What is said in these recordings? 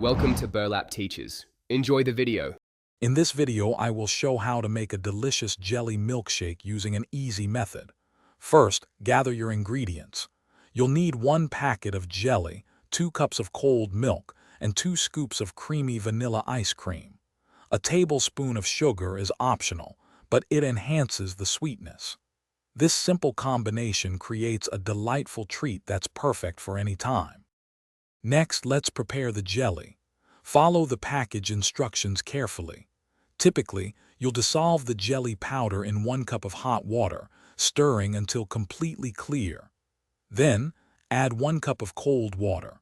Welcome to Burlap Teachers. Enjoy the video. In this video, I will show how to make a delicious jelly milkshake using an easy method. First, gather your ingredients. You'll need 1 packet of jelly, 2 cups of cold milk, and 2 scoops of creamy vanilla ice cream. A tablespoon of sugar is optional, but it enhances the sweetness. This simple combination creates a delightful treat that's perfect for any time. Next, let's prepare the jelly. Follow the package instructions carefully. Typically, you'll dissolve the jelly powder in 1 cup of hot water, stirring until completely clear. Then, add 1 cup of cold water.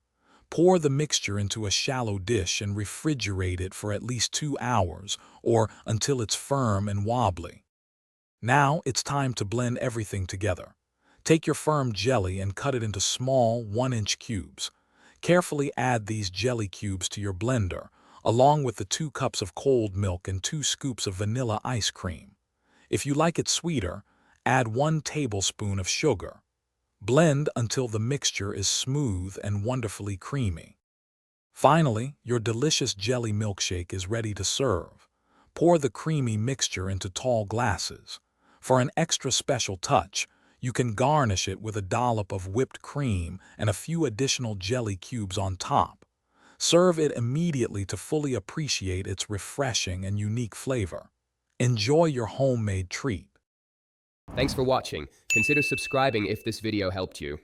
Pour the mixture into a shallow dish and refrigerate it for at least 2 hours, or until it's firm and wobbly. Now it's time to blend everything together. Take your firm jelly and cut it into small 1-inch cubes. Carefully add these jelly cubes to your blender, along with the 2 cups of cold milk and 2 scoops of vanilla ice cream. If you like it sweeter, add 1 tablespoon of sugar. Blend until the mixture is smooth and wonderfully creamy. Finally, your delicious jelly milkshake is ready to serve. Pour the creamy mixture into tall glasses. For an extra special touch, you can garnish it with a dollop of whipped cream and a few additional jelly cubes on top. Serve it immediately to fully appreciate its refreshing and unique flavor. Enjoy your homemade treat. Thanks for watching. Consider subscribing if this video helped you.